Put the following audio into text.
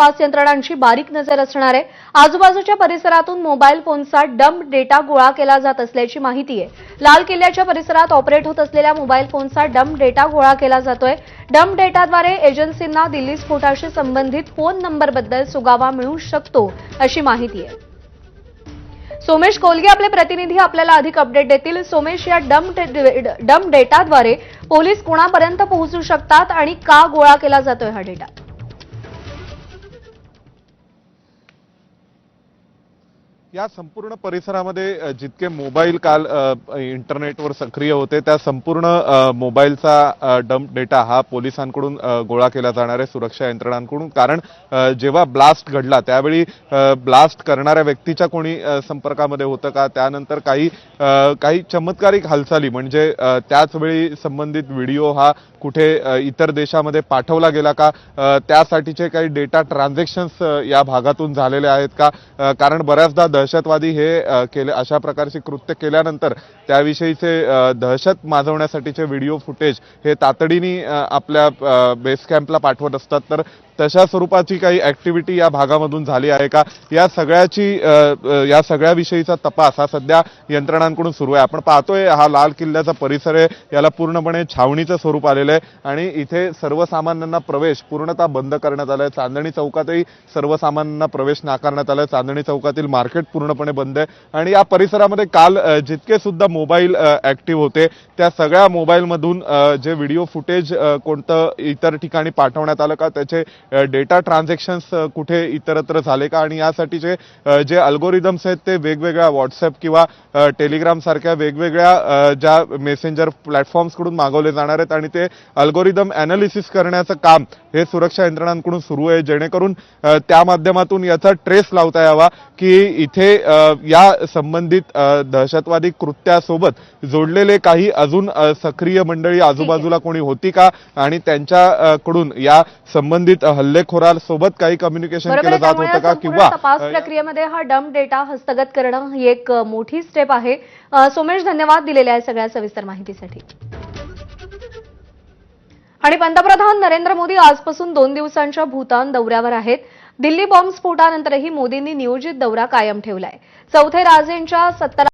तपास यंत्रणांची बारीक नजर असणार आहे। आजूबाजूच्या परिसरातून मोबाईल फोनचा डंप डेटा गोळा केला जात असल्याची माहिती आहे। लाल किल्ल्याच्या परिसरात ऑपरेट होत असलेल्या मोबाईल फोनचा डंप डेटा गोळा केला जातोय। डंप डेटाद्वारे एजन्सींना दिल्ली स्फोटाशी संबंधित फोन नंबरबद्दल सुगावा मिळू शकतो अशी माहिती आहे। सोमेश कोलगे आपले प्रतिनिधी आपल्याला अधिक अपडेट देतील। सोमेश, या डंप डेटाद्वारे पोलीस कोणापर्यंत पोहोचू शकतात आणि का गोळा केला जातोय हा डेटा? या संपूर्ण परिसरामध्ये जितके मोबाईल काल इंटरनेटवर सक्रिय होते त्या संपूर्ण मोबाईलचा डंप डेटा हा पोलिसांकडून गोळा केला जाणार आहे, सुरक्षा यंत्रणांकडून। कारण जेव्हा ब्लास्ट घडला त्यावेळी ब्लास्ट करणाऱ्या व्यक्तीच्या कोणी संपर्कामध्ये होतं का, त्यानंतर काही चमत्कारिक हालचाली म्हणजे त्याच वेळी संबंधित व्हिडिओ हा कुठे इतर देशामध्ये पाठवला गेला का, त्यासाठीचे काही डेटा ट्रान्झॅक्शन्स या भागातून झालेले आहेत का, कारण बऱ्याचदा दहशतवादी हे अशा प्रकारचे कृत्य केल्यानंतर त्याविषयीचे दहशत माजवण्यासाठीचे व्हिडिओ फुटेज हे तातडीने आपल्या बेस कॅम्पला पाठवत असतात। तर तशा स्वरूपाची काही ऍक्टिव्हिटी या भागामधून झाली आहे का, या सगळ्या विषयीचा तपास हा सध्या यंत्रणांकडून सुरू आहे। आपण पाहतोय हा लाल किल्ल्याचा परिसर आहे, याला पूर्णपणे छावणीचं स्वरूप आलेलं आहे आणि इथे सर्वसामान्यांना प्रवेश पूर्णतः बंद करण्यात आलाय। चांदणी चौकातही सर्वसामान्यांना प्रवेश नाकारण्यात आलाय। चांदणी चौकातील मार्केट पूर्णपणे बंद आहे आणि या परिसरामध्ये काल जितके सुद्धा मोबाईल ऍक्टिव्ह होते त्या सगळ्या मोबाईलमधून जे व्हिडिओ फुटेज कोणतं इतर ठिकाणी पाठवण्यात आलं का, त्याचे डेटा ट्रान्झॅक्शन्स कुठे इतरत्र झाले का, आणि यासाठीचे जे अल्गोरिदम्स आहेत ते वेगवेगळ्या व्हॉट्सअप किंवा टेलिग्राम सारख्या वेगवेगळ्या ज्या मेसेंजर प्लॅटफॉर्म्स कडून मागवले जाणार आहेत आणि ते अल्गोरिदम अनालिसिस करण्याचं काम हे सुरक्षा यंत्रणांकडून सुरू आहे, जेणेकरून त्या माध्यमातून याचा ट्रेस लावता यावा की इथे या संबंधित दहशतवादी कृत्यासोबत जोडलेले काही अजून सक्रिय मंडळी आजूबाजूला कोणी होती का आणि त्यांच्याकडून या संबंधित हल्लेखोरांसोबत काही कम्युनिकेशन केलं जात होतं का, किंवा तपास प्रक्रियेमध्ये हा डंप डेटा हस्तगत करणं ही एक मोठी स्टेप आहे। सोमेश, धन्यवाद दिलेल्या आहे सगळ्या सविस्तर माहितीसाठी। आणि पंतप्रधान नरेंद्र मोदी आजपासून 2 दिवसांच्या भूतान दौऱ्यावर आहेत। दिल्ली बॉम्बस्फोटानंतरही मोदींनी नियोजित दौरा कायम ठेवलाय। चौथे राजेंच्या 17